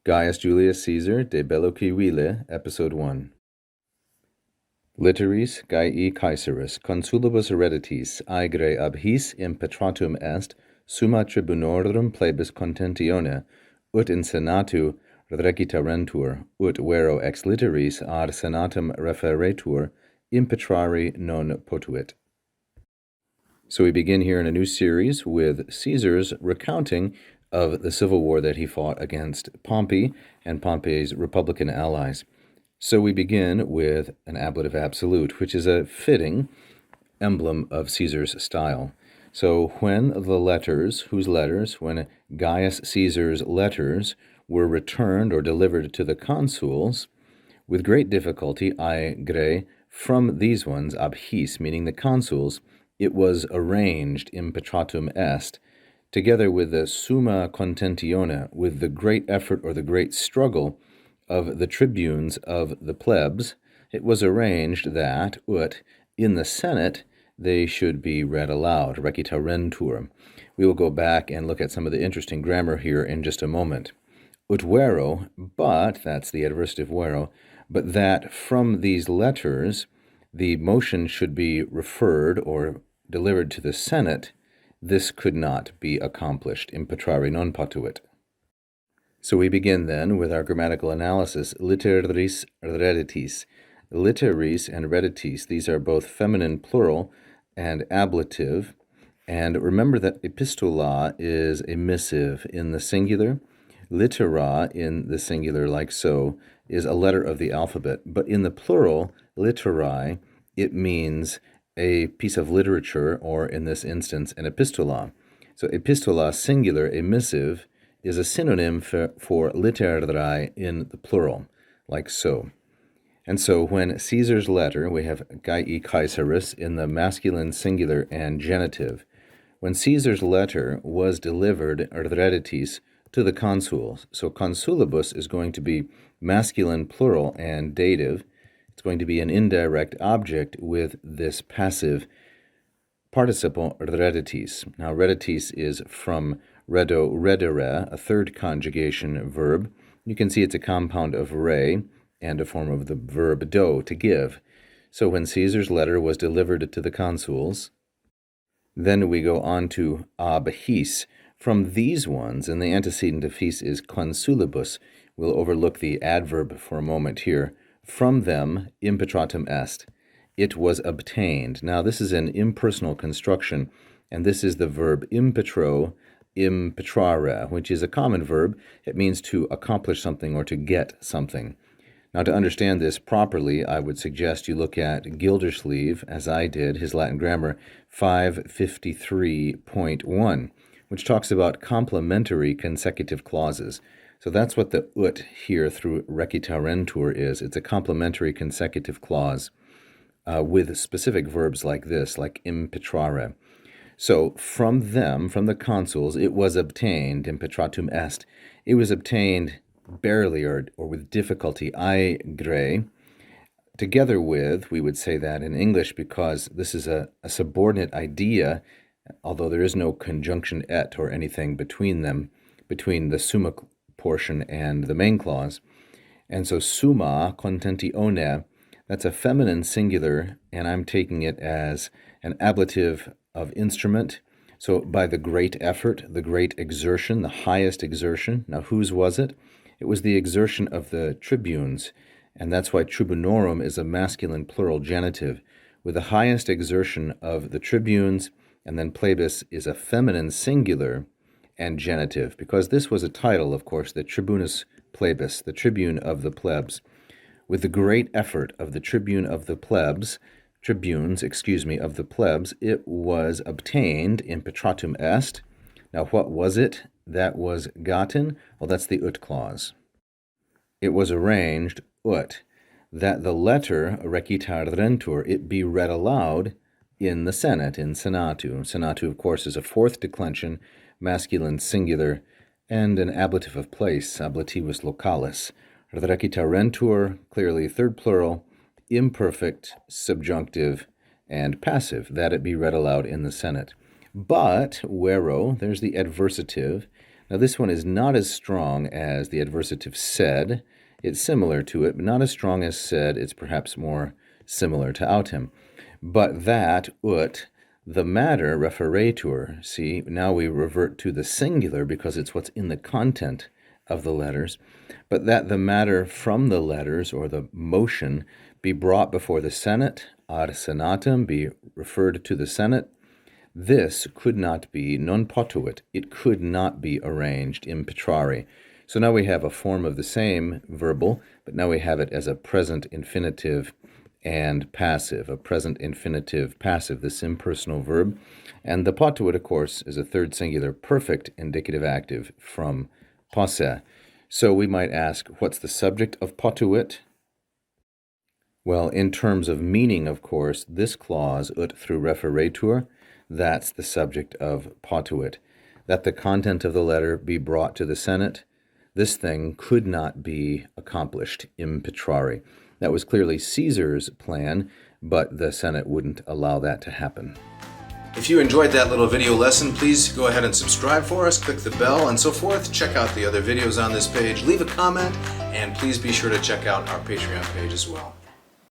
Gaius Julius Caesar de Bello Civili, Episode 1. Literis Gaii Caesaris consulibus hereditis aegre ab his impetratum est summa tribunorum plebis contentione, ut in senatu recitarentur, ut vero ex literis ad senatum referetur, impetrari non potuit. So we begin here in a new series with Caesar's recounting of the civil war that he fought against Pompey and Pompey's Republican allies. So we begin with an ablative absolute, which is a fitting emblem of Caesar's style. So when the letters, when Gaius Caesar's letters were returned or delivered to the consuls, with great difficulty, from these ones, ab his, meaning the consuls, it was arranged, impetratum est, together with the summa contentione, with the great effort or the great struggle of the tribunes of the plebs, it was arranged that, in the Senate, they should be read aloud, recitarentur. We will go back and look at some of the interesting grammar here in just a moment. Vero, but, that's the adversative vero, but that from these letters, the motion should be referred or delivered to the Senate. This could not be accomplished, impetrari non potuit. So we begin then with our grammatical analysis, literis reditis. Literis and reditis, these are both feminine plural and ablative. And remember that epistola is a missive in the singular. Litera in the singular, like so, is a letter of the alphabet. But in the plural, literae, it means a piece of literature, or in this instance, an epistola. So epistola, singular, a missive, is a synonym for literae in the plural, like so. And so when Caesar's letter, we have Gaii Caesaris in the masculine singular and genitive. When Caesar's letter was delivered, reditis, to the consuls, so consulibus is going to be masculine plural and dative. It's going to be an indirect object with this passive participle reditis. Now, reditis is from redo, redere, a third conjugation verb. You can see it's a compound of re and a form of the verb do, to give. So when Caesar's letter was delivered to the consuls, then we go on to ab his. From these ones, and the antecedent of his is consulibus. We'll overlook the adverb for a moment here. From them, impetratum est. It was obtained. Now, this is an impersonal construction, and this is the verb impetro, impetrare, which is a common verb. It means to accomplish something or to get something. Now, to understand this properly, I would suggest you look at Gildersleeve, as I did, his Latin grammar, 553.1, which talks about complementary consecutive clauses. So that's what the ut here through recitarentur is. It's a complementary consecutive clause with specific verbs like this, like impetrare. So from them, from the consuls, it was obtained, impetratum est. It was obtained barely or with difficulty, together with, we would say that in English because this is a subordinate idea, although there is no conjunction et or anything between them, between the summa portion and the main clause. And so summa contentione, that's a feminine singular, and I'm taking it as an ablative of instrument. So by the great effort, the great exertion, the highest exertion. Now, whose was it? It was the exertion of the tribunes, and that's why tribunorum is a masculine plural genitive, with the highest exertion of the tribunes, and then plebis is a feminine singular and genitive, because this was a title, of course, the tribunus plebis, the tribune of the plebs. With the great effort of the tribunes, of the plebs, it was obtained, impetratum est. Now, what was it that was gotten? Well, that's the ut clause. It was arranged, that the letter recitarentur, it be read aloud in the Senate, in senatu. Senatu, of course, is a fourth declension, masculine singular, and an ablative of place, ablativus localis. Recitarentur, clearly third plural, imperfect, subjunctive, and passive, that it be read aloud in the Senate. But, vero, there's the adversative. Now this one is not as strong as the adversative sed. It's similar to it, but not as strong as sed. It's perhaps more similar to autem. But that, ut, the matter, referetur, see, now we revert to the singular because it's what's in the content of the letters, but that the matter from the letters, or the motion, be brought before the Senate, ad senatum, be referred to the Senate, this could not be, non potuit, it could not be arranged impetrari. So now we have a form of the same verbal, but now we have it as a present infinitive and passive, a present infinitive passive, this impersonal verb. And the potuit, of course, is a third singular perfect indicative active from posse. So we might ask, what's the subject of potuit? Well, in terms of meaning, of course, this clause, ut through referetur, that's the subject of potuit. That the content of the letter be brought to the Senate, this thing could not be accomplished impetrari. That was clearly Caesar's plan, but the Senate wouldn't allow that to happen. If you enjoyed that little video lesson, please go ahead and subscribe for us, click the bell, and so forth. Check out the other videos on this page, leave a comment, and please be sure to check out our Patreon page as well.